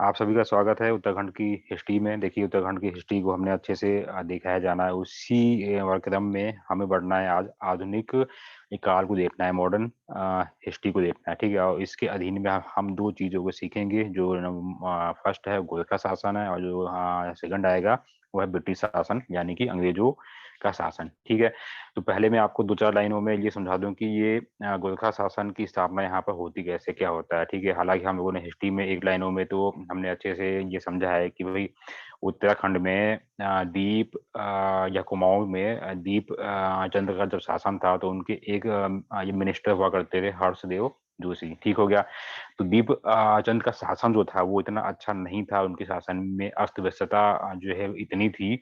आप सभी का स्वागत है उत्तराखंड की हिस्ट्री में। देखिए, उत्तराखंड की हिस्ट्री को हमने अच्छे से देखा है, जाना है। उसी क्रम में हमें बढ़ना है। आज आधुनिक काल को देखना है, मॉडर्न हिस्ट्री को देखना है, ठीक है। और इसके अधीन में हम दो चीजों को सीखेंगे। जो फर्स्ट है गोरखा शासन है, और जो सेकंड आएगा वो है ब्रिटिश शासन, यानी कि अंग्रेजों का शासन, ठीक है। तो पहले मैं आपको दो चार लाइनों में ये समझा दूं कि ये गोरखा शासन की स्थापना यहाँ पर होती कैसे, क्या होता है, ठीक है। हालांकि हम लोगों ने हिस्ट्री में एक लाइनों में तो हमने अच्छे से ये समझा है कि भाई उत्तराखंड में दीप या कुमाऊं में दीप चंद का जब शासन था तो उनके एक ये मिनिस्टर हुआ करते थे, हर्षदेव जोशी, ठीक हो गया। तो दीप चंद का शासन जो था वो इतना अच्छा नहीं था। उनके शासन में अस्त व्यस्तता जो है इतनी थी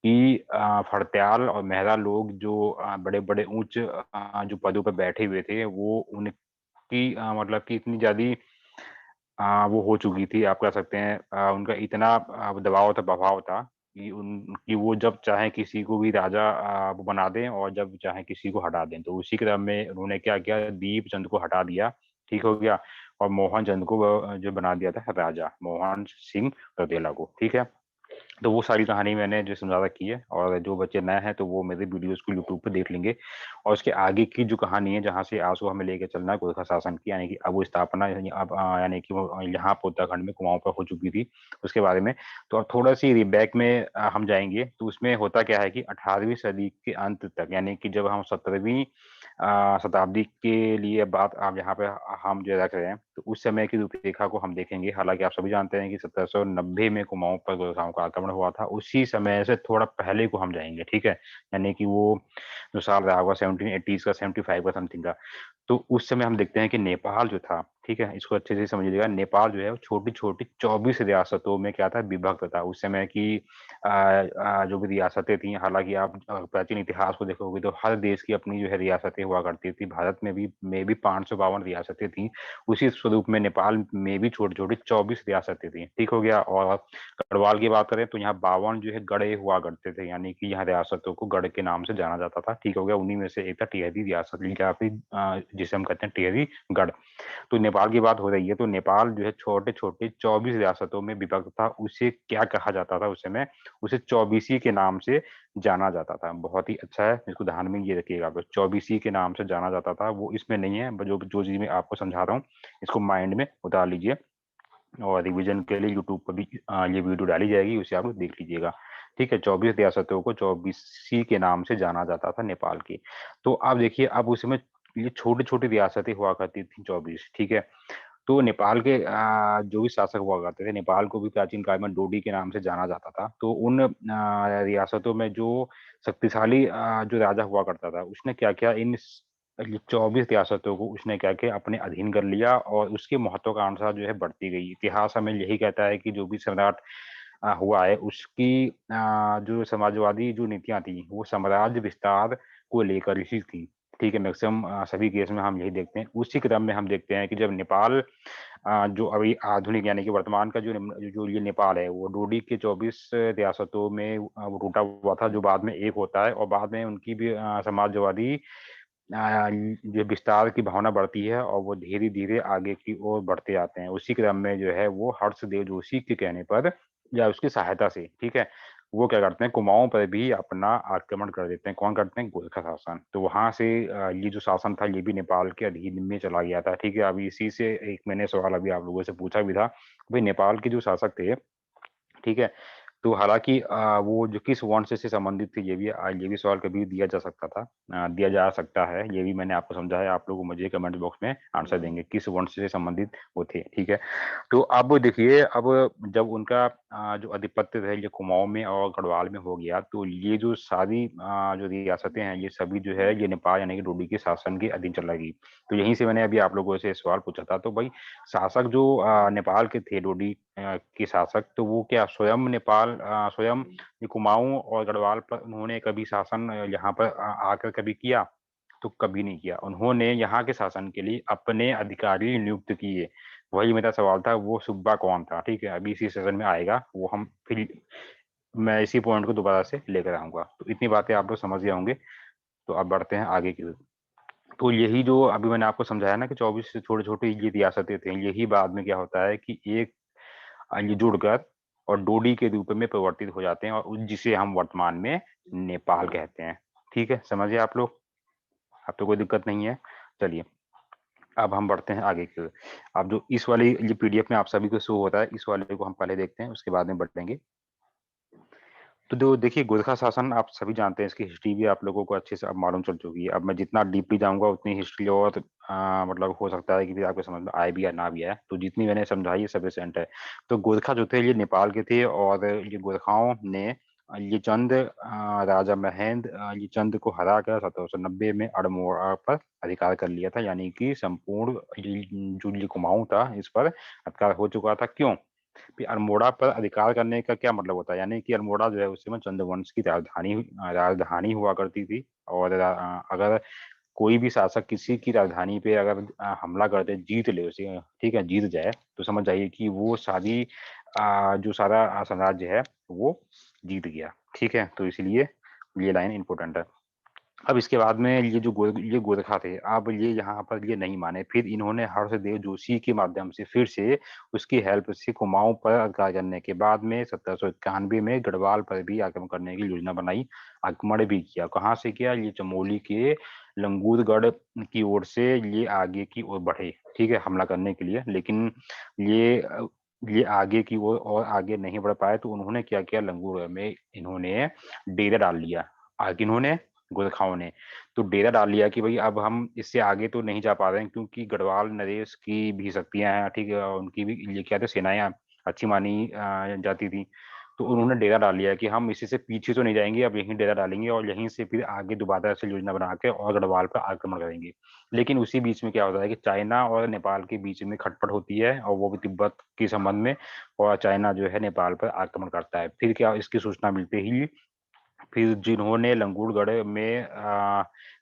कि फड़त्याल और मेहरा लोग जो बड़े बड़े उच्च जो पदों पर बैठे हुए थे, वो उनकी मतलब कि इतनी ज्यादा वो हो चुकी थी, आप कह सकते हैं। उनका इतना दबाव था, प्रभाव था कि उनकी वो जब चाहे किसी को भी राजा वो बना दें और जब चाहे किसी को हटा दें। तो उसी क्रम में उन्होंने क्या किया, दीप चंद को हटा दिया, ठीक हो गया। और मोहन चंद को जो बना दिया था राजा, मोहन सिंह रौतेला को, ठीक है। तो वो सारी कहानी मैंने जो समझा रखी है, और जो बच्चे नए हैं तो वो मेरे वीडियोस को यूट्यूब पे देख लेंगे। और उसके आगे की जो कहानी है, जहाँ से आज को हमें लेके चलना है गोरखा शासन की, यानी कि अब वो स्थापना अब यानी कि वो यहाँ पर उत्तराखंड में कुमाऊं पर हो चुकी थी, उसके बारे में। तो अब थोड़ा सी बैक में हम जाएंगे। तो उसमें होता क्या है कि 18वीं सदी के अंत तक, यानी कि जब हम 17वीं शताब्दी के लिए बात आप यहाँ पे हम जो रख रहे हैं, तो उस समय की रूपरेखा को हम देखेंगे। हालांकि आप सभी जानते हैं कि 1790 में कुमाऊं पर गोरखाओं का आक्रमण हुआ था। उसी समय से थोड़ा पहले को हम जाएंगे, ठीक है। यानी कि वो जो साल रहा होगा 1780 का, 75 का समथिंग का। तो उस समय हम देखते हैं कि नेपाल जो था, ठीक है, इसको अच्छे से समझिएगा। नेपाल जो है वो छोटी छोटी 24 रियासतों में क्या था, विभक्त था। उस समय की जो भी रियासतें थी, हालांकि आप प्राचीन इतिहास को देखोगे तो हर देश की अपनी जो है रियासतें हुआ करती थी। भारत में भी 552 रियासतें थी। उसी स्वरूप में नेपाल में भी छोटी छोटी 24 रियासतें थी, ठीक हो गया। और गढ़वाल की बात करें तो यहाँ 52 जो है गढ़े हुआ करते थे, यानी कि यहाँ रियासतों को गढ़ के नाम से जाना जाता था, ठीक हो गया। उन्हीं में से एक था टिहरी रियासत, या फिर जिसे हम कहते हैं टिहरी गढ़। तो नेपाल की बात हो रही है, तो नेपाल जो है छोटे छोटे 24 रियासतों में विभक्त था। उसे क्या कहा जाता था उस समय, उसे चौबीसी के नाम से जाना जाता था। बहुत ही अच्छा है, इसको ध्यान में ये रखिएगा। बस चौबीसी के नाम से जाना जाता था, वो इसमें नहीं है। जो जो चीज मैं आपको समझा रहा हूँ, इसको माइंड में उतार लीजिए। और रिवीजन के लिए यूट्यूब पर भी ये वीडियो डाली जाएगी, उसे आप लोग देख लीजिएगा, ठीक है। 24 रियासतों को चौबीसी के नाम से जाना जाता था नेपाल की। तो आप देखिए, अब उसमें ये छोटी छोटी रियासतें हुआ करती थी 24, ठीक है। तो नेपाल के जो भी शासक हुआ करते थे, नेपाल को भी प्राचीन काल में डोडी के नाम से जाना जाता था। तो उन रियासतों में जो शक्तिशाली जो राजा हुआ करता था, उसने क्या किया, इन 24 रियासतों को उसने क्या किया, अपने अधीन कर लिया। और उसकी महत्वाकांक्षा जो है बढ़ती गई। इतिहास हमें यही कहता है कि जो भी सम्राट हुआ है, उसकी जो समाजवादी जो नीतियां थी, वो साम्राज्य विस्तार को लेकर ही थी, ठीक है। मैक्सिमम सभी केस में हम यही देखते हैं। उसी क्रम में हम देखते हैं कि जब नेपाल जो अभी आधुनिक यानी कि वर्तमान का जो जो ये नेपाल है, वो डोडी के 24 रियासतों में वो टूटा हुआ था, जो बाद में एक होता है। और बाद में उनकी भी समाजवादी जो विस्तार की भावना बढ़ती है, और वो धीरे धीरे आगे की ओर बढ़ते जाते हैं। उसी क्रम में जो है वो हर्षदेव जोशी के कहने पर या उसकी सहायता से, ठीक है, वो क्या करते हैं, कुमाऊं पर भी अपना आक्रमण कर देते हैं। कौन करते हैं, गोरखा शासन। तो वहां से ये जो शासन था, ये भी नेपाल के अधीन में चला गया था, ठीक है। अभी इसी से एक मैंने सवाल अभी आप लोगों से पूछा भी था, भाई नेपाल के जो शासक थे, ठीक है। तो हालांकि वो जो किस वंश से संबंधित थे, ये भी सवाल कभी दिया जा सकता था, दिया जा सकता है। ये भी मैंने आपको समझाया। आप लोग मुझे कमेंट बॉक्स में आंसर देंगे किस वंश से संबंधित वो थे, ठीक है। तो अब देखिए, अब जब उनका जो आधिपत्य है ये कुमाऊं में और गढ़वाल में हो गया, तो ये जो सारी जो रियासतें हैं, ये सभी जो है ये नेपाल यानी कि डोडी के शासन के अधीन चलेगी। तो यहीं से मैंने अभी आप लोगों से सवाल पूछा था। तो भाई शासक जो नेपाल के थे, डोडी के शासक, तो वो क्या स्वयं नेपाल स्वयं ये कुमाऊं और गढ़वाल पर उन्होंने कभी शासन यहाँ पर आकर कभी किया? तो कभी नहीं किया। उन्होंने यहाँ के शासन के लिए अपने अधिकारी नियुक्त किए। वही मेरा सवाल था, वो सुब्बा कौन था, ठीक है। अभी इसी सेशन में आएगा वो, हम फिर मैं इसी पॉइंट को दोबारा से लेकर आऊंगा। तो इतनी बातें आप लोग समझ गए होंगे। तो अब बढ़ते हैं आगे की। तो यही जो अभी मैंने आपको समझाया ना कि 24 से छोटे छोटे ये रियासतें थे, यही बाद में क्या होता है कि एक ये जुड़कर और डोडी के रूप में परिवर्तित हो जाते हैं और जिसे हम वर्तमान में नेपाल कहते हैं। ठीक है, समझिए आप लोग, अब तो कोई दिक्कत नहीं है। चलिए अब हम बढ़ते हैं आगे की ओर। अब जो इस वाली ये पीडीएफ में आप सभी को शो होता है, इस वाले को हम पहले देखते हैं, उसके बाद में बढ़ेंगे। तो जो देखिए गोरखा शासन आप सभी जानते हैं, इसकी हिस्ट्री भी आप लोगों को अच्छे से अब मालूम चल चुकी है। अब मैं जितना डीपली जाऊंगा उतनी हिस्ट्री और मतलब हो सकता है कि फिर आपको समझ में आए भी या ना भी आए, तो जितनी मैंने समझाई है सफिशिएंट है। तो गोरखा जो थे ये नेपाल के थे और ये गोरखाओं ने ये चंद राजा महेंद्र ये चंद को हरा कर 1790 में अड़मोड़ा पर अधिकार कर लिया था, यानी कि संपूर्ण जो ये कुमाऊं था इस पर अधिकार हो चुका था। क्यों? कि अल्मोड़ा पर अधिकार करने का क्या मतलब होता है, यानी कि अल्मोड़ा जो है उस समय चंद्रवंश की राजधानी राजधानी हुआ करती थी। और अगर कोई भी शासक किसी की राजधानी पे अगर हमला कर दे, जीत ले उसे, ठीक है, जीत जाए, तो समझ जाइए कि वो सारी जो सारा साम्राज्य है वो जीत गया। ठीक है, तो इसलिए ये लाइन इंपॉर्टेंट है। अब इसके बाद में ये गोरखा थे, अब ये यहाँ पर ये नहीं माने, फिर इन्होंने हर्षदेव जोशी के माध्यम से फिर से उसकी हेल्प से कुमाऊं पर अधिकार करने के बाद में 1791 में गढ़वाल पर भी आक्रमण करने की योजना बनाई। आक्रमण भी किया, कहाँ से किया? ये चमोली के लंगूरगढ़ की ओर से ये आगे की ओर बढ़े, ठीक है, हमला करने के लिए। लेकिन ये ये आगे की ओर और आगे नहीं बढ़ पाए, तो उन्होंने क्या किया, लंगूरगढ़ में इन्होंने डेरा डाल लिया। आगे इन्होंने गोरखाओं ने तो डेरा डाल लिया कि भाई अब हम इससे आगे तो नहीं जा पा रहे हैं, क्योंकि गढ़वाल नरेश की भी शक्तियां हैं, ठीक है, और उनकी भी ये क्या थे, सेनाएं अच्छी मानी जाती थी। तो उन्होंने डेरा डाल लिया कि हम इसी से पीछे तो नहीं जाएंगे, अब यहीं डेरा डालेंगे और यहीं से फिर आगे दोबारा से योजना बना के और गढ़वाल पर आक्रमण करेंगे। लेकिन उसी बीच में क्या होता है कि चाइना और नेपाल के बीच में खटपट होती है, और वो भी तिब्बत के संबंध में, और चाइना जो है नेपाल पर आक्रमण करता है। फिर क्या, इसकी सूचना मिलते ही फिर जिन्होंने लंगूरगढ़ में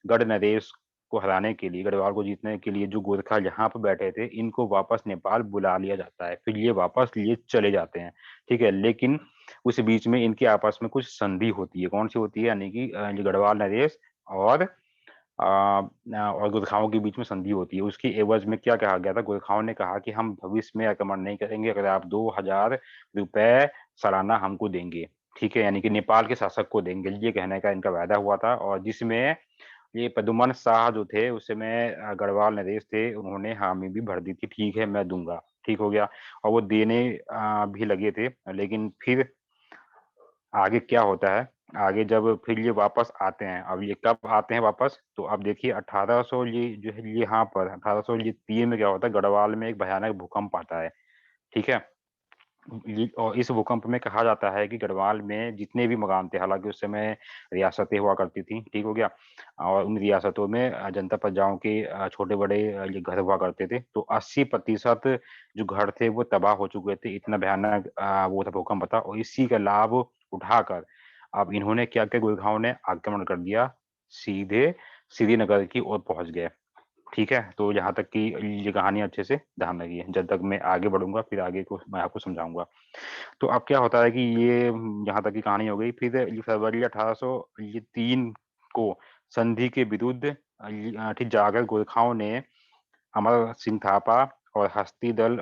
गढ़ नरेश को हराने के लिए, गढ़वाल को जीतने के लिए जो गोरखा यहाँ पर बैठे थे, इनको वापस नेपाल बुला लिया जाता है। फिर ये वापस लिए चले जाते हैं, ठीक है। लेकिन उस बीच में इनके आपस में कुछ संधि होती है। कौन सी होती है? यानी कि ये गढ़वाल नरेश और गोरखाओं के बीच में संधि होती है। उसकी एवज में क्या कहा गया था? गोरखाओं ने कहा कि हम भविष्य में आक्रमण नहीं करेंगे अगर आप 2000 रुपए सालाना हमको देंगे, ठीक है, यानी कि नेपाल के शासक को देंगे। ये कहने का इनका वायदा हुआ था, और जिसमें ये पदुमन शाह जो थे उस समय गढ़वाल नरेश थे, उन्होंने हामी भी भर दी थी, ठीक है मैं दूंगा, ठीक हो गया। और वो देने भी लगे थे। लेकिन फिर आगे क्या होता है, आगे जब फिर ये वापस आते हैं, अब ये कब आते हैं वापस, तो अब देखिए 1800 ये जो है ये यहाँ पर 1803 में क्या होता है, गढ़वाल में एक भयानक भूकंप आता है, ठीक है। और इस भूकंप में कहा जाता है कि गढ़वाल में जितने भी मकान थे, हालांकि उस समय रियासतें हुआ करती थी, ठीक हो गया, और उन रियासतों में जनता प्रजाओं के छोटे बड़े ये घर हुआ करते थे, तो 80% जो घर थे वो तबाह हो चुके थे। इतना भयानक वो था, भूकंप था। और इसी का लाभ उठाकर अब इन्होंने क्या किया, गोरखाओं ने आक्रमण कर दिया, सीधे श्रीनगर की ओर पहुंच गए, ठीक है। तो यहाँ तक की ये कहानी अच्छे से ध्यान रखिए, जब तक मैं आगे बढ़ूंगा फिर आगे को मैं आपको समझाऊंगा। तो अब क्या होता है कि ये यहाँ तक की कहानी हो गई। फिर ये फरवरी 1803 को संधि के विरुद्ध ठीक जाकर गोरखाओं ने अमर सिंह थापा और हस्ती दल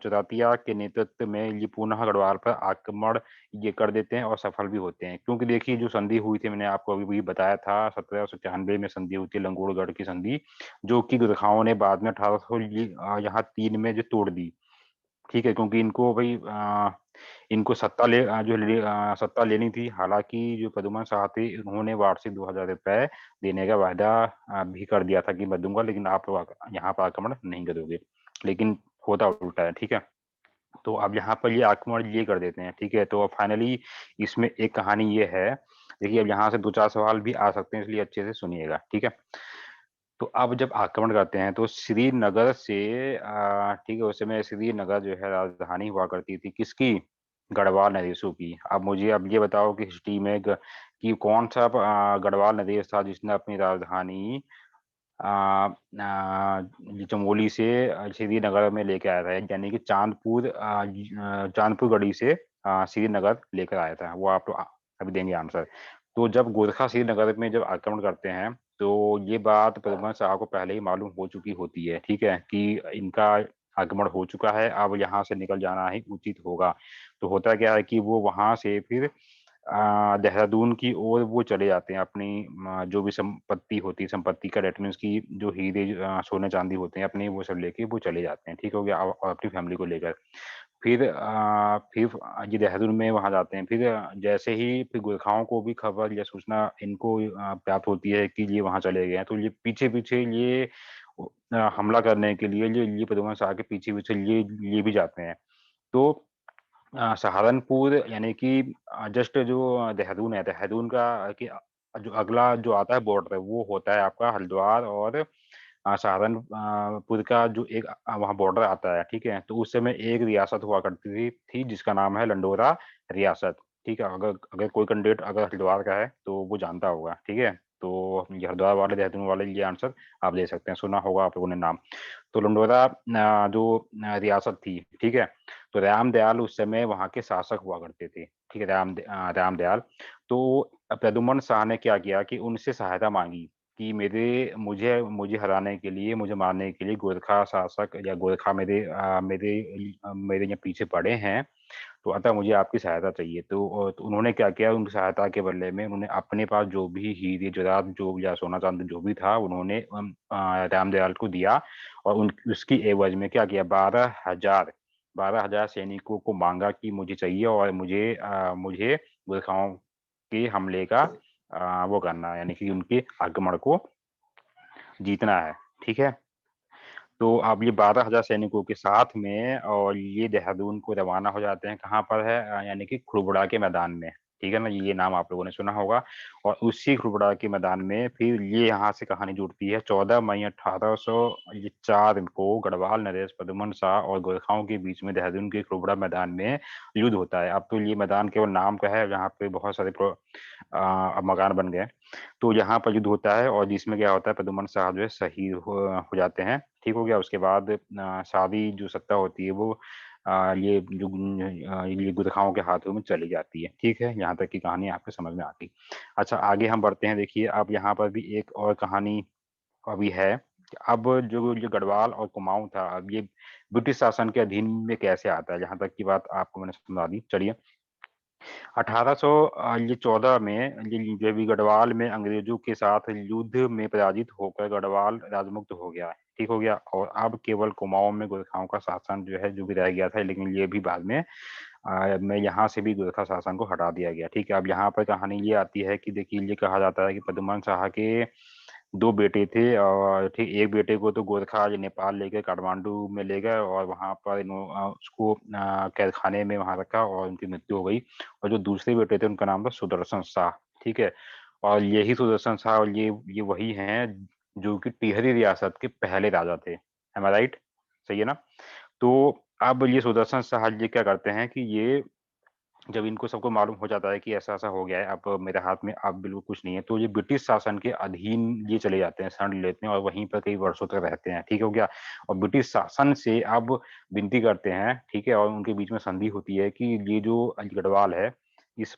चौरातिया के नेतृत्व में ये पुनः गढ़वाल पर आक्रमण ये कर देते हैं और सफल भी होते हैं। क्योंकि देखिए जो संधि हुई थी, मैंने आपको अभी भी बताया था, 1791 में संधि हुई थी, लंगोरगढ़ की संधि, जो कि गोरखाओं ने बाद में 1800 यहाँ 3 में जो तोड़ दी, ठीक है। क्योंकि इनको भाई इनको सत्ता लेनी थी। हालांकि जो पदुमन शाह थे, उन्होंने वार्षिक 2000 रुपए देने का वायदा भी कर दिया था कि मैं दूंगा, लेकिन आप लोग यहाँ पर आक्रमण नहीं करोगे। लेकिन होता उल्टा है, ठीक है। तो अब यहाँ पर ये आक्रमण ये कर देते हैं, ठीक है। तो फाइनली इसमें एक कहानी ये है। देखिए अब यहाँ से 2-4 सवाल भी आ सकते हैं, इसलिए अच्छे से सुनिएगा, ठीक है। तो अब जब आक्रमण करते हैं तो श्रीनगर से ठीक है, उस समय श्रीनगर जो है राजधानी हुआ करती थी किसकी? गढ़वाल नरेशों की। अब मुझे अब ये बताओ कि हिस्ट्री में कि कौन सा गढ़वाल नरेश था जिसने अपनी राजधानी आ, ये चमोली से श्रीनगर में लेके आया था, यानी कि चांदपुर गढ़ी से श्रीनगर लेकर आया था। वो आप तो अभी देंगे आंसर। तो जब गोरखा श्रीनगर में जब आक्रमण करते हैं, तो ये बात पद्मन शाह को पहले ही मालूम हो चुकी होती है, ठीक है, कि इनका आगमन हो चुका है, अब यहाँ से निकल जाना ही उचित होगा। तो होता क्या है कि वो वहाँ से फिर देहरादून की ओर वो चले जाते हैं, अपनी जो भी संपत्ति होती है, संपत्ति का डेट मीन्स की जो हीरे सोने चांदी होते हैं अपने, वो सब लेके वो चले जाते हैं, ठीक हो गया, और अपनी फैमिली को लेकर। फिर ये देहरादून में वहां जाते हैं। फिर जैसे ही फिर गोरखाओं को भी खबर या सूचना इनको प्राप्त होती है कि ये वहां चले गए हैं, तो ये पीछे पीछे ये हमला करने के लिए ये प्रद्युम्न शाह के पीछे पीछे ये भी जाते हैं। तो सहारनपुर यानी कि जस्ट जो देहरादून है, देहरादून का कि जो अगला जो आता है बॉर्डर, वो होता है आपका हरिद्वार और सहारनपुर का जो एक वहाँ बॉर्डर आता है, ठीक है? तो उस समय एक रियासत हुआ करती थी जिसका नाम है लंडोरा रियासत, ठीक है? अगर अगर कोई कैंडिडेट अगर हरिद्वार का है तो वो जानता होगा, ठीक है? तो ये हरिद्वार वाले, देहरादून वाले ये आंसर आप दे सकते हैं, सुना होगा आप लोगों ने नाम। तो लंडोरा जो रियासत थी, ठीक है? तो रामदयाल उस समय वहाँ के शासक हुआ करते थे, ठीक है? रामदयाल। तो प्रद्युम्न शाह ने क्या किया कि उनसे सहायता मांगी कि मेरे मुझे मुझे हराने के लिए, मुझे मारने के लिए गोरखा शासक या गोरखा मेरे यहाँ पीछे पड़े हैं, तो अतः मुझे आपकी सहायता चाहिए। तो उन्होंने क्या किया, उनकी सहायता के बदले में उन्होंने अपने पास जो भी हीरे जवाहरात जो या सोना चांदी जो भी था, उन्होंने रामदयाल को दिया। और उसकी एवज में क्या किया, 12,000 सैनिकों को मांगा कि मुझे चाहिए, और मुझे गोरखाओं के हमले का वो करना है, यानी कि उनके आक्रमण को जीतना है, ठीक है? तो अब ये 12,000 सैनिकों के साथ में और ये देहरादून को रवाना हो जाते हैं। कहाँ पर है, यानी कि खुड़बुड़ा के मैदान में, ठीक है ना? ये नाम आप लोगों ने सुना होगा। और उसी खुड़बुड़ा के मैदान में फिर ये यहाँ से कहानी जुड़ती है। 14 मई 1804 को गढ़वाल नरेश, प्रद्युम्न शाह और गोरखाओं के बीच में देहरादून के खुड़बुड़ा मैदान में युद्ध होता है। अब तो ये मैदान केवल नाम का है, यहाँ पे बहुत सारे अब मकान बन गए। तो यहाँ पर युद्ध होता है, और जिसमें क्या होता है, प्रद्युम्न शाह जो है शहीद हो जाते हैं, ठीक हो गया। उसके बाद सारी जो सत्ता होती है वो ये गुरखाओं के हाथों में चली जाती है, ठीक है? यहाँ तक की कहानी आपके समझ में आ गई। अच्छा, आगे हम बढ़ते हैं। देखिए, अब यहाँ पर भी एक और कहानी अभी है। अब जो गढ़वाल और कुमाऊं था, अब ये ब्रिटिश शासन के अधीन में कैसे आता है, यहाँ तक की बात आपको मैंने समझा दी। चलिए, 1814 में ये जो भी गढ़वाल में अंग्रेजों के साथ युद्ध में पराजित होकर गढ़वाल राजमुक्त हो गया, ठीक हो गया। और अब केवल कुमाऊं में गोरखाओं का शासन जो है, जो भी रह गया था, लेकिन ये भी बाद में यहाँ से भी गोरखा शासन को हटा दिया गया, ठीक है। अब यहाँ पर कहानी ये आती है कि देखिए, ये कहा जाता है कि प्रद्युम्न शाह के दो बेटे थे, और ठीक एक बेटे को तो गोरखा ये नेपाल लेकर काठमांडू में ले गए, और वहां पर उसको कैद खाने में वहां रखा, और उनकी मृत्यु हो गई। और जो दूसरे बेटे थे, उनका नाम था सुदर्शन शाह, ठीक है। और यही सुदर्शन शाह, और ये वही हैं जो कि टिहरी रियासत के पहले राजा थे। एम आई राइट? सही है ना? तो अब ये सुदर्शन शाह ये क्या करते हैं कि ये जब इनको सबको मालूम हो जाता है कि ऐसा-ऐसा हो गया है, अब मेरे हाथ में अब बिल्कुल कुछ नहीं है, तो ये ब्रिटिश शासन के अधीन ये चले जाते हैं, शरण लेते हैं, और वहीं पर कई वर्षों तक रहते हैं, ठीक हो गया? और ब्रिटिश शासन से अब विनती करते हैं, ठीक है? और उनके बीच में संधि होती है कि ये जो गढ़वाल है, इस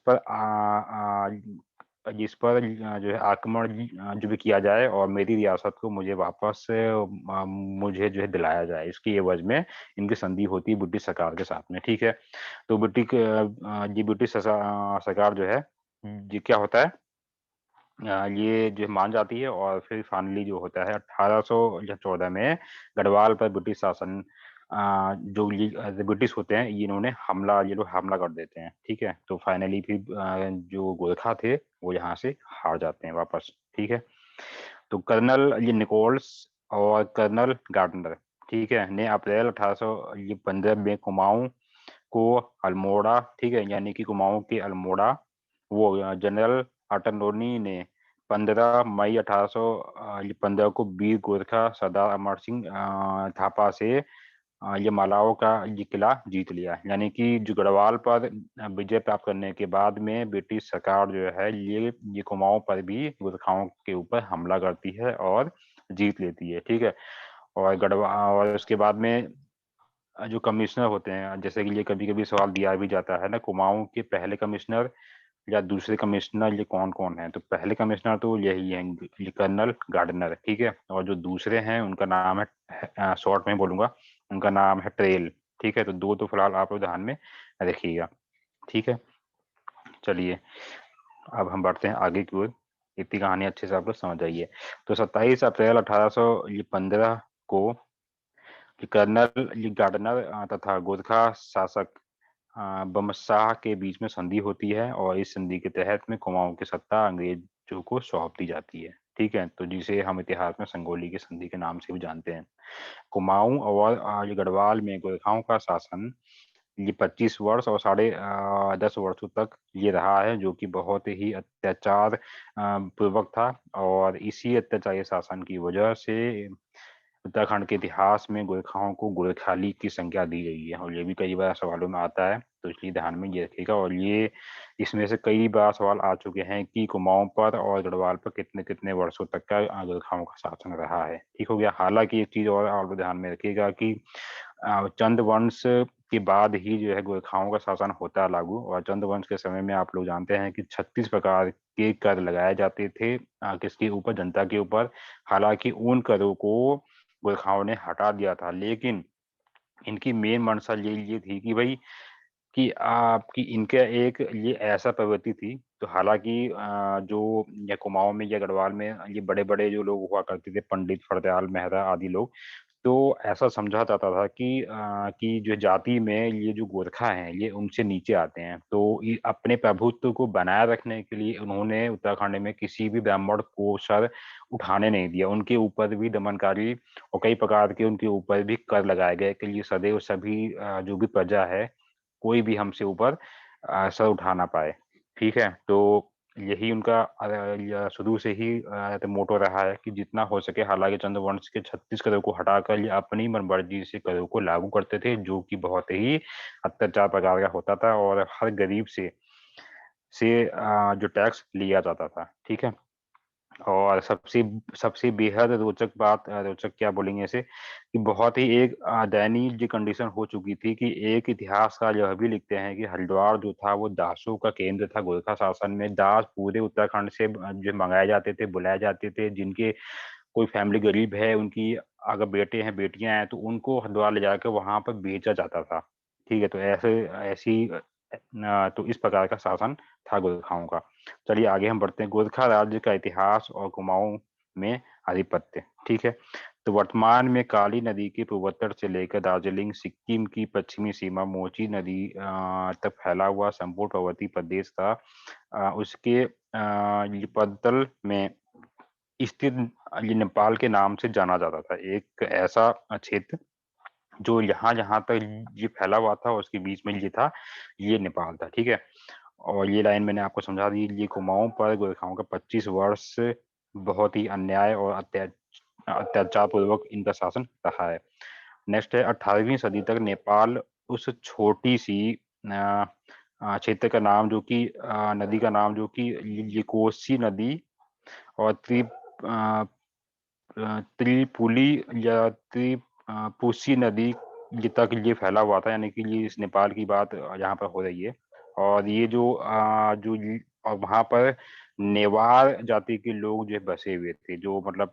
पर जो है आक्रमण जो भी किया जाए, और मेरी रियासत को मुझे जो है दिलाया जाए। इसकी एवज़ में इनकी संधि होती है ब्रिटिश सरकार के साथ में, ठीक है? तो ये ब्रिटिश सरकार जो है, ये क्या होता है, ये जो मान जाती है, और फिर फाइनली जो होता है 1814 में गढ़वाल पर ब्रिटिश शासन जो ब्रिटिश होते हैं, ये लोग हमला कर देते हैं, ठीक है। तो फाइनली फिर जो गोरखा थे वो यहाँ से हार जाते हैं वापस, ठीक है। तो कर्नल ये निकोल्स और कर्नल गार्डनर, ठीक है, ने अप्रैल 1815 में कुमाऊं को अल्मोड़ा, ठीक है, यानी कि कुमाऊं के अल्मोड़ा, वो जनरल अटनोनी ने 15 मई 1815 को वीर गोरखा सरदार अमर सिंह थापा से ये मालाओं का ये किला जीत लिया। यानी कि जो गढ़वाल पर विजय प्राप्त करने के बाद में ब्रिटिश सरकार जो है, ये कुमाऊं पर भी गोरखाओं के ऊपर हमला करती है और जीत लेती है, ठीक है। और उसके बाद में जो कमिश्नर होते हैं, जैसे कि ये कभी-कभी सवाल दिया भी जाता है ना, कुमाऊं के पहले कमिश्नर या दूसरे कमिश्नर ये कौन-कौन है? तो पहले कमिश्नर तो यही है, ये कर्नल गार्डनर, ठीक है। और जो दूसरे हैं उनका नाम है, शॉर्ट में बोलूँगा, उनका नाम है ट्रेल। ठीक है, तो दो तो फिलहाल आप लोग ध्यान में रखिएगा। ठीक है, चलिए अब हम बढ़ते हैं आगे की ओर। इतनी कहानी अच्छे से आप लोग समझ आइए। तो 27 अप्रैल 1815 को कर्नल गार्डनर तथा गोरखा शासक बमशाह के बीच में संधि होती है, और इस संधि के तहत में कुमाऊं की सत्ता अंग्रेजों को सौंप दी जाती है। ठीक है, तो जिसे हम इतिहास में संगोली की संधि के नाम से भी जानते हैं। कुमाऊं और ये गढ़वाल में गोरखाओं का शासन ये 25 वर्ष और साढ़े 10 वर्षों तक ये रहा है, जो कि बहुत ही अत्याचार पूर्वक था। और इसी अत्याचारी शासन की वजह से उत्तराखंड के इतिहास में गोरखाओं को गोरखाली की संज्ञा दी गई है, और ये भी कई बार सवालों में आता है, तो इसलिए ध्यान में ये रखिएगा। और ये इसमें से कई बार सवाल आ चुके हैं कि कुमाऊं पर और गढ़वाल पर कितने कितने वर्षों तक का गोरखाओं का शासन रहा है। ठीक हो गया। हालांकि एक चीज और आप ध्यान में रखिएगा कि चंद वंश के बाद ही जो है गोरखाओं का शासन होता है लागू। और चंद वंश के समय में आप लोग जानते हैं कि 36 प्रकार के कर लगाए जाते थे किसके ऊपर, जनता के ऊपर। हालांकि उन करों को गोरखाओं ने हटा दिया था, लेकिन इनकी मेन मंशा ये थी कि भाई कि आपकी इनका एक ये ऐसा प्रवृत्ति थी। तो हालांकि जो या कुमाऊं में या गढ़वाल में ये बड़े बड़े जो लोग हुआ करते थे, पंडित फरदयाल मेहरा आदि लोग, तो ऐसा समझा जाता था कि जो जाति में ये जो गोरखा हैं ये उनसे नीचे आते हैं। तो अपने प्रभुत्व को बनाए रखने के लिए उन्होंने उत्तराखंड में किसी भी ब्राह्मण को सर उठाने नहीं दिया। उनके ऊपर भी दमनकारी और कई प्रकार के उनके ऊपर भी कर लगाए गए कि ये सदैव सभी जो भी प्रजा है कोई भी हमसे ऊपर सर उठा ना पाए। ठीक है, तो यही उनका शुरू से ही मोटो रहा है कि जितना हो सके। हालांकि चंद्रवंश के 36 करों को हटाकर ये अपनी मनमर्जी से करों को लागू करते थे, जो कि बहुत ही अत्याचार प्रकार का होता था, और हर गरीब से जो टैक्स लिया जाता था। ठीक है, और सबसे सबसे बेहद रोचक बात, रोचक क्या बोलेंगे इसे, कि बहुत ही एक दयनीय जो कंडीशन हो चुकी थी कि एक इतिहासकार यह भी लिखते हैं कि हरिद्वार जो था वो दासों का केंद्र था। गोरखा शासन में दास पूरे उत्तराखंड से जो मंगाए जाते थे, बुलाए जाते थे। जिनके कोई फैमिली गरीब है, उनकी अगर बेटे हैं बेटियां हैं, तो उनको हरिद्वार ले जाकर वहां पर बेचा जाता था। ठीक है, तो तो इस प्रकार का शासन था गोरखाओं का। चलिए आगे हम बढ़ते हैं। गोरखा राज्य का इतिहास और कुमाऊं में आधिपत्य। ठीक है, तो वर्तमान में काली नदी के पूर्वोत्तर से लेकर दार्जिलिंग सिक्किम की पश्चिमी सीमा मोची नदी तक फैला हुआ संपूर्ण पर्वतीय प्रदेश था। उसके पदतल में स्थित ये नेपाल के नाम से जाना जाता था। एक ऐसा क्षेत्र जो यहाँ जहाँ तक ये फैला हुआ था उसके बीच में ये था, ये नेपाल था। ठीक है, और ये लाइन मैंने आपको समझा दी। ये कुमाऊं पर गोरखाओं का 25 वर्ष बहुत ही अन्याय और अत्याचार पूर्वक इनका शासन रहा है। नेक्स्ट है 18वीं सदी तक नेपाल उस छोटी सी क्षेत्र का नाम जो कि नदी का नाम जो कि ये कोसी नदी और त्रिपुली या त्रिपुसी नदी ये तक ये फैला हुआ था। यानी कि ये इस नेपाल की बात यहाँ पर हो रही है। और ये जो और वहाँ पर नेवार जाति के लोग जो बसे हुए थे, जो मतलब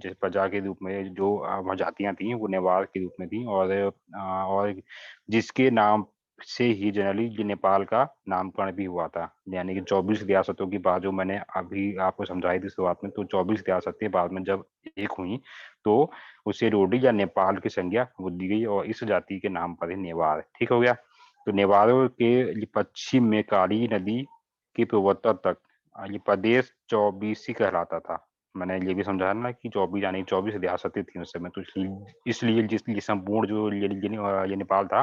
जिस प्रजा के रूप में जो वहाँ जातियां थी वो नेवार के रूप में थी। और जिसके नाम से ही जनरली ये नेपाल का नामकरण भी हुआ था। यानी कि 24 रियासतों की बात जो मैंने अभी आपको समझाई थी शुरुआत में, तो 24 रियासतें बाद में जब एक हुई तो उसे रोडी या नेपाल की संज्ञा वो दी गई, और इस जाति के नाम पर ही नेवार। ठीक हो गया। तो नेवारों के पश्चिम में काली नदी के पूर्वोत्तर तक ये प्रदेश 24 कहलाता था। मैंने ये भी समझाया ना कि 24 यानी 24 रियासतें थी उस समय। तो इसलिए ये संपूर्ण जो ये नेपाल था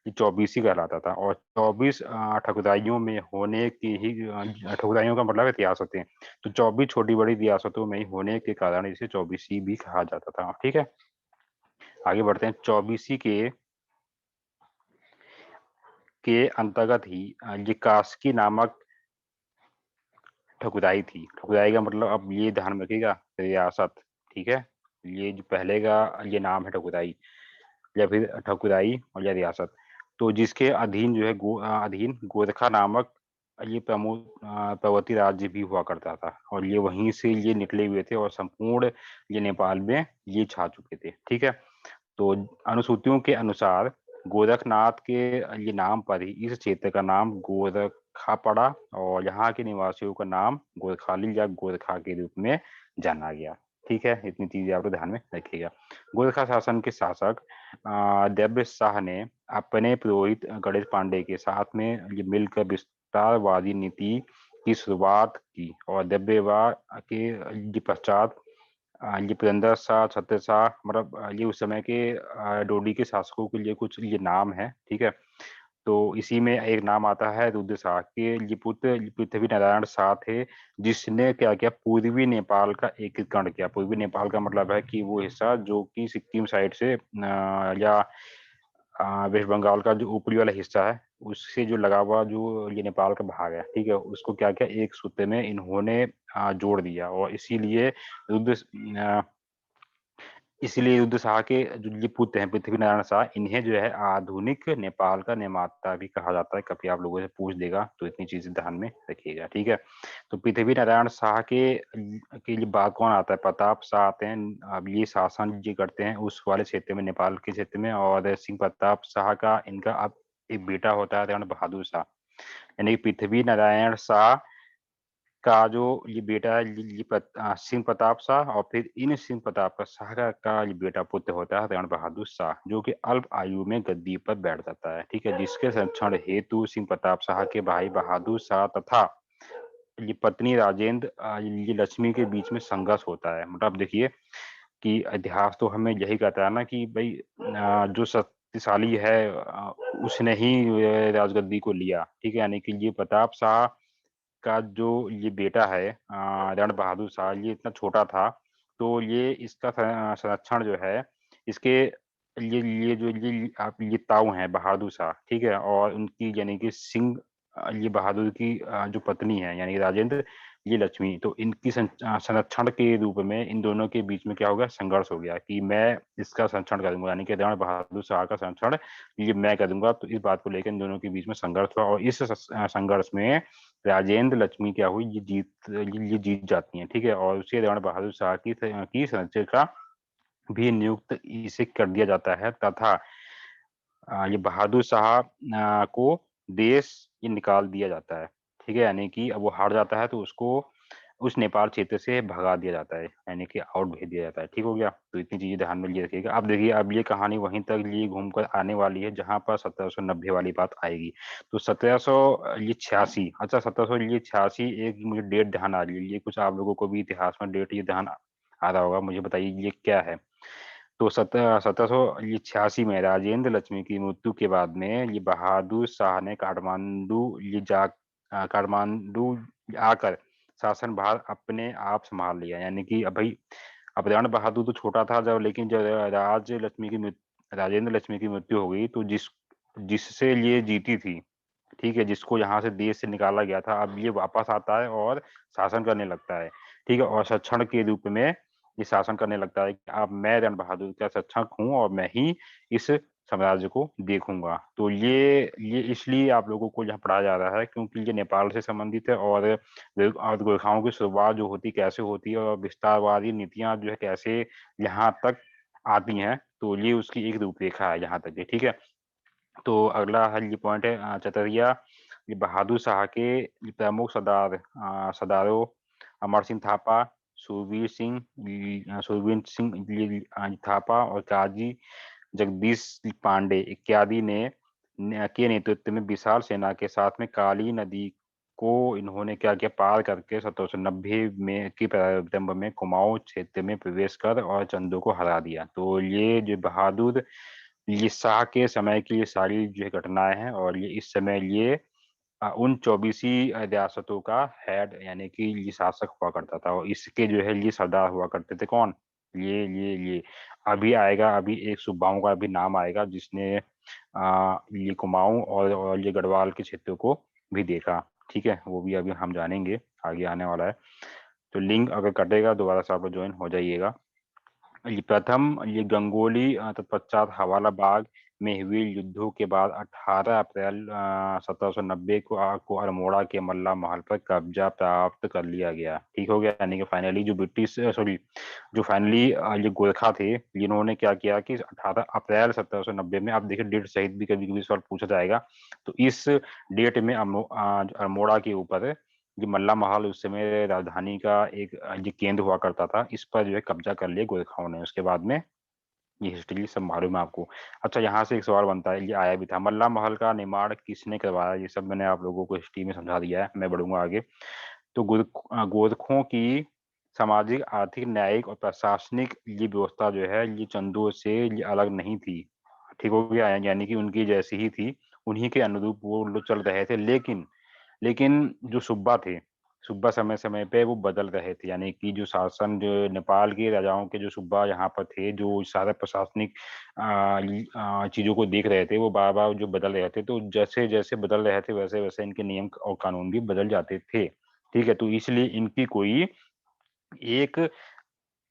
ये 24 कहलाता था। और 24 ठकुराइयों में होने की ही ठकुराइयों का मतलब है रियासतें, तो 24 छोटी बड़ी रियासतों में ही होने के कारण इसे 24 भी कहा जाता था। ठीक है, आगे बढ़ते हैं। 24 के अंतर्गत ही ये कास्की नामक ठकुराई थी। ठकुराई का मतलब अब ये ध्यान में रखिएगा, रियासत। ठीक है, ये जो पहले का ये नाम है ठकुराई, या फिर ठकुराई और या रियासत। तो जिसके अधीन जो है अधीन गोरखा नामक ये प्रमुख पर्वतीय राज्य भी हुआ करता था। और ये वहीं से ये निकले हुए थे और संपूर्ण ये नेपाल में ये छा चुके थे। ठीक है, तो अनुसूचियों के अनुसार गोरखनाथ के ये नाम पर ही इस क्षेत्र का नाम गोरखा पड़ा और यहाँ के निवासियों का नाम गोरखाली या गोरखा के रूप में जाना गया। ठीक है, इतनी चीजें आप ध्यान में रखिएगा। गोरखा शासन के शासक दिव्य शाह ने अपने पुरोहित गणेश पांडे के साथ में ये मिलकर विस्तारवादी नीति की शुरुआत की और दिव्यवाह के ये पश्चात ये पुरंदर शाह, छत्र शाह, मतलब ये उस समय के डोडी के शासकों के लिए कुछ ये नाम है। ठीक है, तो इसी में एक नाम आता है रुद्र शाह के ये पुत्र पृथ्वी नारायण शाह थे, जिसने क्या किया, पूर्वी नेपाल का एकीकरण किया। पूर्वी नेपाल का मतलब है कि वो हिस्सा जो कि सिक्किम साइड से या वेस्ट बंगाल का जो ऊपरी वाला हिस्सा है उससे जो लगा हुआ जो ये नेपाल का भाग है, ठीक है, उसको क्या किया, एक सूत्र में इन्होंने जोड़ दिया। और रुद्र इसीलिए रुद्र शाह के जो ये पुत्र हैं पृथ्वी नारायण शाह, इन्हें जो है आधुनिक नेपाल का निर्माता भी कहा जाता है। कभी आप लोगों से पूछ देगा तो इतनी चीजें ध्यान में रखिएगा। ठीक है, तो पृथ्वी नारायण शाह के लिए बाद कौन आता है, प्रताप शाह आते हैं। अब ये शासन ये करते हैं उस वाले क्षेत्र में, नेपाल के क्षेत्र में। और सिंह प्रताप शाह का इनका अब एक बेटा होता है रण बहादुर शाह, यानी पृथ्वी नारायण शाह का जो ये बेटा है सिंह प्रताप शाह, और फिर इन सिंह प्रताप का शाह का ये बेटा पुत्र होता है रण बहादुर शाह, जो कि अल्प आयु में गद्दी पर बैठ जाता है। ठीक है, जिसके संरक्षण हेतु सिंह प्रताप शाह के भाई बहादुर शाह तथा ये पत्नी राजेंद्र ये लक्ष्मी के बीच में संघर्ष होता है। मतलब देखिए कि इतिहास तो हमें यही कहता है ना कि भाई जो शक्तिशाली है उसने ही राजगद्दी को लिया। ठीक है, यानी कि ये प्रताप शाह का जो ये बेटा है रण बहादुर शाह, ये इतना छोटा था, तो ये इसका संरक्षण जो है इसके ये जो ये आप ये ताऊ हैं बहादुर शाह, ठीक है, और उनकी यानी कि सिंह ये बहादुर की जो पत्नी है यानी कि राजेंद्र ये लक्ष्मी, तो इनकी संरक्षण के रूप में इन दोनों के बीच में क्या हो गया, संघर्ष हो गया कि मैं इसका संरक्षण करूंगा, यानी कि रण बहादुर शाह का संरक्षण ये मैं करूंगा। तो इस बात को लेकर इन दोनों के बीच में संघर्ष हुआ और इस संघर्ष में राजेंद्र लक्ष्मी क्या हुई, ये जीत जाती हैं। ठीक है, और उसे रण बहादुर शाह की संरक्षिका भी नियुक्त इसे कर दिया जाता है तथा ये बहादुर शाह को देश ये निकाल दिया जाता है। ठीक है, यानी कि अब वो हार जाता है तो उसको उस नेपाल क्षेत्र से भगा दिया जाता है, यानी कि आउट भेज दिया जाता है। ठीक हो गया, तो इतनी चीजें ध्यान में लिए रखिएगा। अब देखिए, अब ये कहानी वहीं तक ये घूमकर आने वाली है जहां पर 1790 वाली बात आएगी। तो 1786, अच्छा 1786 एक मुझे डेट ध्यान आ रही है, ये कुछ आप लोगों को भी इतिहास में डेट ये ध्यान आ रहा होगा, मुझे बताइए ये क्या है। तो 1786 में राजेंद्र लक्ष्मी की मृत्यु के बाद में ये बहादुर शाह ने काठमांडू आकर शासन भार अपने आप संभाल लिया। यानी कि अब भाई, अब रण बहादुर तो छोटा था जब, लेकिन जब राजेंद्र लक्ष्मी की मृत्यु हो गई तो जिससे ये जीती थी, ठीक है, जिसको यहाँ से देश से निकाला गया था, अब ये वापस आता है और शासन करने लगता है। ठीक है, और सक्षण के रूप में ये शासन करने लगता है कि अब मैं रण बहादुर का सक्षक हूँ और मैं ही इस साम्राज्य को देखूंगा। तो ये इसलिए आप लोगों को यहाँ पढ़ाया जा रहा है क्योंकि ये नेपाल से संबंधित है और गोरखाओं की शुरुआत जो होती कैसे होती है और विस्तारवादी नीतियां जो है कैसे यहाँ तक आती हैं, तो ये उसकी एक रूपरेखा है यहाँ तक की। ठीक है, तो अगला है ये पॉइंट है चतरिया। ये बहादुर शाह के प्रमुख सरदारों अमर सिंह थापा, सुरवीर सिंह थापा और काजी जगदीश पांडे इत्यादि ने के नेतृत्व में विशाल सेना के साथ में काली नदी को इन्होंने क्या किया, पार करके 1790 में की प्रारंभ में कुमाऊं क्षेत्र में प्रवेश कर और चंदू को हरा दिया। तो ये जो बहादुर ये शाह के समय की ये सारी जो है घटनाएं हैं और ये इस समय ये उन 24 रियासतों का हेड यानी कि ये शासक हुआ करता था। और इसके जो है ये सरदार हुआ करते थे कौन, ये अभी आएगा, अभी एक सूबाओं का अभी नाम आएगा जिसने ये कुमाऊं और ये गढ़वाल के क्षेत्रों को भी देखा। ठीक है, वो भी अभी हम जानेंगे, आगे आने वाला है। तो लिंक अगर कटेगा दोबारा से आप ज्वाइन हो जाइएगा। ये प्रथम ये गंगोली तत्पश्चात हवाला बाग में हुए युद्धों के बाद 18 अप्रैल 1790 को अल्मोड़ा के मल्ला महल पर कब्जा प्राप्त कर लिया गया। ठीक हो गया, यानी कि फाइनली जो जो फाइनली ये गोरखा थे, जिन्होंने क्या किया कि 18 अप्रैल 1790 में, आप देखिए डेट सहित भी कभी कभी सवाल पूछा जाएगा, तो इस डेट में अल्मोड़ा के ऊपर ये मल्ला महल उस समय राजधानी का एक ये केंद्र हुआ करता था, इस पर जो है कब्जा कर लिया गोरखाओं ने। उसके बाद में ये हिस्ट्री सब मालूम है आपको। अच्छा, यहाँ से एक सवाल बनता है, ये आया भी था, मल्ला महल का निर्माण किसने करवाया? ये सब मैंने आप लोगों को हिस्ट्री में समझा दिया है, मैं बढ़ूंगा आगे। तो गोरखों की सामाजिक, आर्थिक, न्यायिक और प्रशासनिक ये व्यवस्था जो है ये चंदों से ये अलग नहीं थी। ठीक हो गया, यानी कि उनकी जैसी ही थी, उन्हीं के अनुरूप वो लोग चल रहे थे। लेकिन लेकिन जो सुब्बा थे, सुब्बा समय समय पे वो बदल रहे थे, यानी कि जो शासन, जो नेपाल के राजाओं के जो सुब्बा यहाँ पर थे, जो सारा प्रशासनिक चीजों को देख रहे थे, वो बार बार जो बदल रहे थे, तो जैसे जैसे बदल रहे थे वैसे वैसे इनके नियम और कानून भी बदल जाते थे। ठीक है, तो इसलिए इनकी कोई एक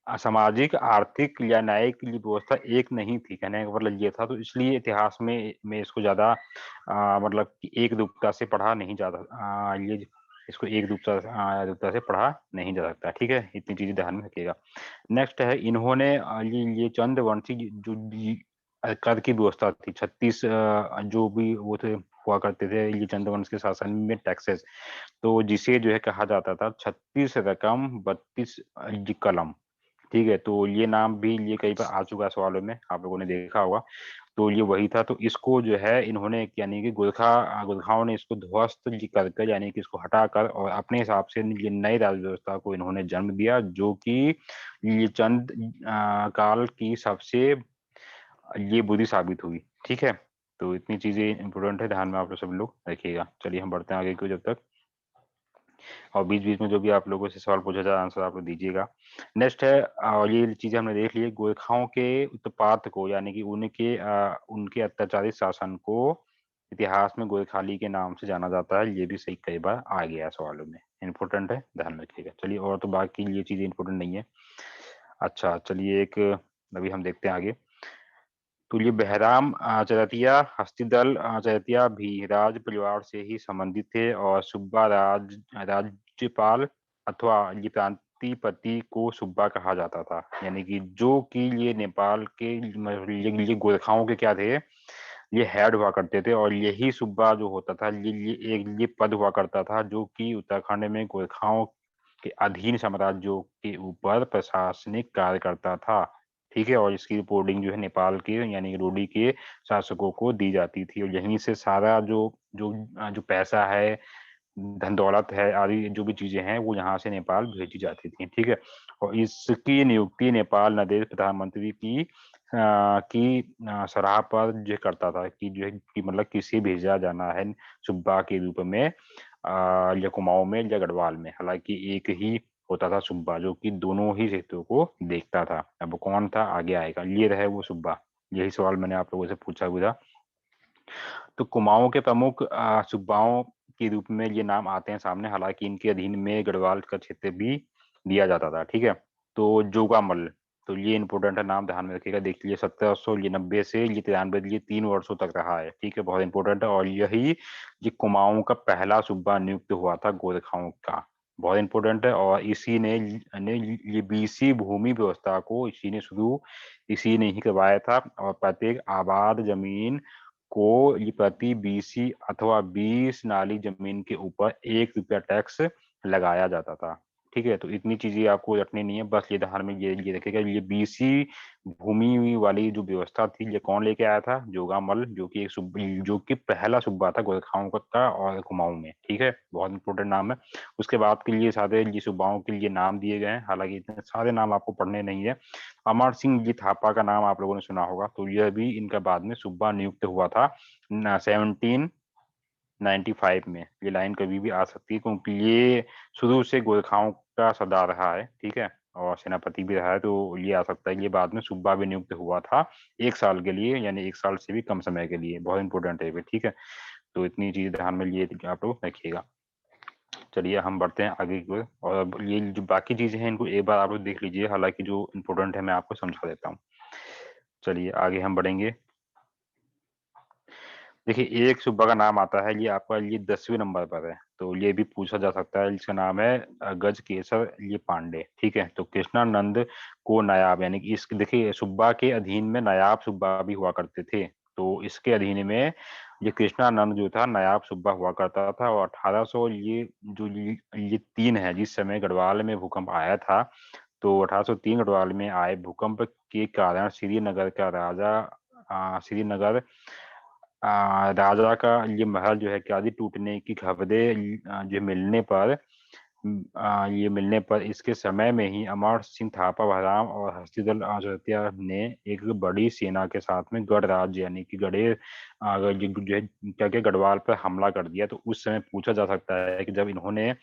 सामाजिक, आर्थिक या न्यायिक ये व्यवस्था एक नहीं थी, कहने का मतलब ये था। तो इसलिए इतिहास में इसको ज्यादा मतलब कि एक रूपता से पढ़ा नहीं जाता, ये इसको एक रूपता से पढ़ा नहीं जा सकता। ठीक है, इतनी चीजें ध्यान में रखिएगा। नेक्स्ट है, इन्होंने ये चंद्रवंशी जो कर की व्यवस्था थी, 36 जो भी वो थे हुआ करते थे ये चंद्रवंश के शासन में, टैक्सेस, तो जिसे जो है कहा जाता था 36 रकम 32 कलम। ठीक है, तो ये नाम भी ये कई बार आ चुका है सवालों में, आप लोगों ने देखा होगा। तो ये वही था, तो इसको जो है इन्होंने, यानी कि गोरखाओं ने इसको ध्वस्त कर, यानी कि इसको हटाकर और अपने हिसाब से ये नई राज्य व्यवस्था को इन्होंने जन्म दिया, जो कि ये चंद काल की सबसे ये बुरी साबित हुई। ठीक है, तो इतनी चीजें इंपोर्टेंट है, ध्यान में आप लोग सब लोग रखिएगा। चलिए हम बढ़ते हैं आगे को, जब तक, और बीच बीच में जो भी आप लोगों से सवाल पूछा जाए आंसर आप लोग दीजिएगा। नेक्स्ट है, और ये चीजें हमने देख ली, गोरखाओं के उत्पात को, यानी कि उनके अत्याचारित शासन को इतिहास में गोरखाली के नाम से जाना जाता है। ये भी सही कई बार आ गया है सवालों में, इंपॉर्टेंट है, ध्यान में रखिएगा। चलिए, और तो बाकी ये चीजें इंपॉर्टेंट नहीं है। अच्छा, चलिए एक अभी हम देखते हैं आगे। तो ये बहराम चरतिया, हस्तिदल चरतिया भी राज परिवार से ही संबंधित थे, और सुब्बा राज्यपाल अथवा ये प्रांतिपति को सुब्बा कहा जाता था, यानी कि जो कि ये नेपाल के ये गोरखाओं के क्या थे, ये हेड हुआ करते थे, और यही सुब्बा जो होता था, ये पद हुआ करता था, जो कि उत्तराखंड में गोरखाओं के अधीन साम्राज्यों के ऊपर प्रशासनिक कार्य करता था। ठीक है, और इसकी रिपोर्टिंग जो है नेपाल के, यानी रूडी के शासकों को दी जाती थी, और यहीं से सारा जो जो जो पैसा है, धन दौलत है, आदि जो भी चीजें हैं, वो यहाँ से नेपाल भेजी जाती थी। ठीक है, और इसकी नियुक्ति नेपाल नदेश प्रधानमंत्री की सलाह पर जो करता था, कि जो है कि मतलब किसे भेजा जाना है सुब्बा के रूप में, या कुमाऊं में या गढ़वाल में। हालांकि एक ही होता था सुब्बा, जो कि दोनों ही क्षेत्रों को देखता था। अब कौन था आगे आएगा, ये रहे वो सुब्बा, यही सवाल मैंने आप लोगों से पूछा हुआ था। तो कुमाऊं के प्रमुख सुब्बाओं के रूप में ये नाम आते हैं सामने, हालांकि इनके अधीन में गढ़वाल का क्षेत्र भी दिया जाता था। ठीक है, तो जोगामल, तो ये इंपोर्टेंट है, नाम ध्यान में रखिएगा। देख लीजिए 1790 से ये 93, ये 3 वर्षों तक रहा है। ठीक है, बहुत इंपॉर्टेंट है, और यही ये कुमाऊं का पहला सूबा नियुक्त हुआ था गोरखाओं का, बहुत इंपॉर्टेंट है। और ने ये बीसी भूमि व्यवस्था को इसी ने ही करवाया था, और प्रत्येक आबाद जमीन को ये प्रति बीसी अथवा 20 नाली जमीन के ऊपर ₹1 टैक्स लगाया जाता था। ठीक है, तो इतनी चीजें आपको रखनी नहीं है, बस ये ध्यान में ये रखेगा, ये बीसी भूमि वाली जो व्यवस्था थी, ये कौन लेके आया था? जोगामल, जो कि पहला सूबा था गोरखाओं का और कुमाऊं में। ठीक है, बहुत इंपॉर्टेंट नाम है। उसके बाद के लिए सारे ये सूबाओं के लिए नाम दिए गए हैं, हालांकि इतने सारे नाम आपको पढ़ने नहीं है। अमर सिंह जी थापा का नाम आप लोगों ने सुना होगा, तो यह भी इनका बाद में सूबा नियुक्त हुआ था 1795 में। ये लाइन कभी भी आ सकती है, क्योंकि ये शुरू से गोरखाओं का सरदार रहा है। ठीक है, और सेनापति भी रहा है, तो ये आ सकता है। ये बाद में सूबा भी नियुक्त हुआ था 1 साल के लिए, यानी 1 साल से भी कम समय के लिए, बहुत इंपॉर्टेंट है। ठीक है, तो इतनी चीज ध्यान में लिए आप लोग रखिएगा। चलिए हम बढ़ते हैं आगे की ओर, और अब ये जो बाकी चीजें हैं इनको एक बार आप लोग देख लीजिए, हालांकि जो इम्पोर्टेंट है मैं आपको समझा देता हूँ। चलिए आगे हम बढ़ेंगे। देखिए एक सूबा का नाम आता है, ये आपका ये 10वें नंबर पर है, तो ये भी पूछा जा सकता है। इसका नाम है गजकेसर ये पांडे, ठीक है। तो कृष्णानंद को नायाब, यानी कि इस देखिए सूबा के अधीन में नायाब सूबा भी हुआ करते थे, तो इसके अधीन में ये कृष्णानंद जो था नायाब सूबा हुआ करता था। और 1800 ये 3 है, जिस समय गढ़वाल में भूकंप आया था, तो 1803 गढ़वाल में आए भूकंप के कारण श्रीनगर का श्रीनगर राजा का ये महल जो है क्यादी टूटने की खबरें जो मिलने पर इसके समय में ही अमर सिंह थापा बहराम और हस्तिदल आचार्य ने एक बड़ी सेना के साथ में गढ़ राज्य यानी कि जो है क्या क्या गढ़वाल पर हमला कर दिया। तो उस समय पूछा जा सकता है कि जब इन्होंने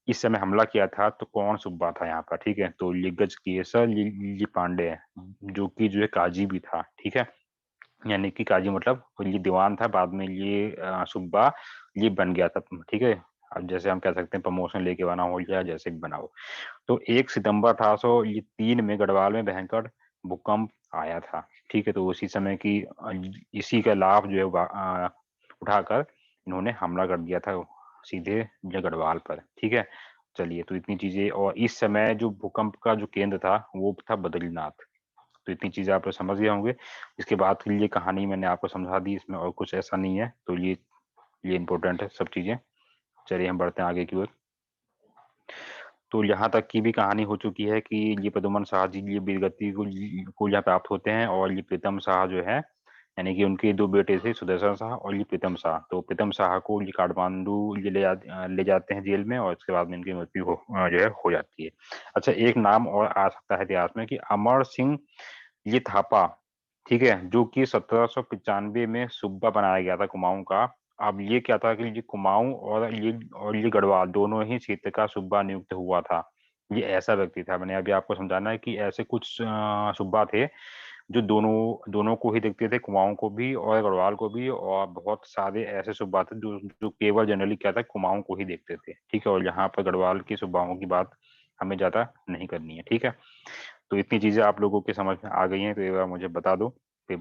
इस समय हमला किया था तो कौन सूबा था यहाँ पर, ठीक है। तो ये गजकेसर ये पांडे है, जो कि जो है काजी भी था, ठीक है। यानी कि काजी मतलब ये दीवान था, बाद में ये सूबा ये बन गया था, ठीक है। अब जैसे हम कह सकते हैं प्रमोशन लेके बना हो या जैसे भी बना हो। तो 1 सितंबर 1803 में गढ़वाल में भयंकर भूकंप आया था, ठीक है। तो उसी समय की इसी का लाभ जो है उठाकर इन्होंने हमला कर दिया था सीधे जो गढ़वाल पर, ठीक है। चलिए, तो इतनी चीजें। और इस समय जो भूकंप का जो केंद्र था वो था बद्रीनाथ। तो इतनी चीजें आप लोग समझ गए होंगे। इसके बाद की ये कहानी मैंने आपको समझा दी, इसमें और कुछ ऐसा नहीं है। तो ये इंपॉर्टेंट है सब चीजें। चलिए हम बढ़ते हैं आगे की ओर। तो यहाँ तक की भी कहानी हो चुकी है कि ये प्रद्युमन शाह जी ये वीरगति को यहाँ प्राप्त होते हैं। और ये प्रीतम शाह जो है, यानी कि उनके 2 बेटे थे, सुदर्शन शाह और ये प्रीतम शाह। तो प्रीतम शाह को ये काठमांडू ये ले जाते हैं जेल में, और इसके बाद में इनकी मृत्यु जो है हो जाती है। अच्छा, एक नाम और आ सकता है इतिहास में कि अमर सिंह ये थापा, ठीक है, जो कि 1795 में सूबा बनाया गया था कुमाऊं का। अब ये क्या था कि ये कुमाऊं और ये गढ़वाल दोनों ही क्षेत्र का सूबा नियुक्त हुआ था। ये ऐसा व्यक्ति था, मैंने अभी आपको समझाना है कि ऐसे कुछ सूबा थे जो दोनों दोनों को ही देखते थे, कुमाऊं को भी और गढ़वाल को भी। और बहुत सारे ऐसे सूबा थे जो जो केवल जनरली क्या था, कुमाऊं को ही देखते थे, ठीक है। और यहाँ पर गढ़वाल के सूबाओं की बात हमें ज्यादा नहीं करनी है, ठीक है। तो इतनी चीजें आप लोगों के समझ में आ गई हैं, तो एक बार मुझे बता दो, फिर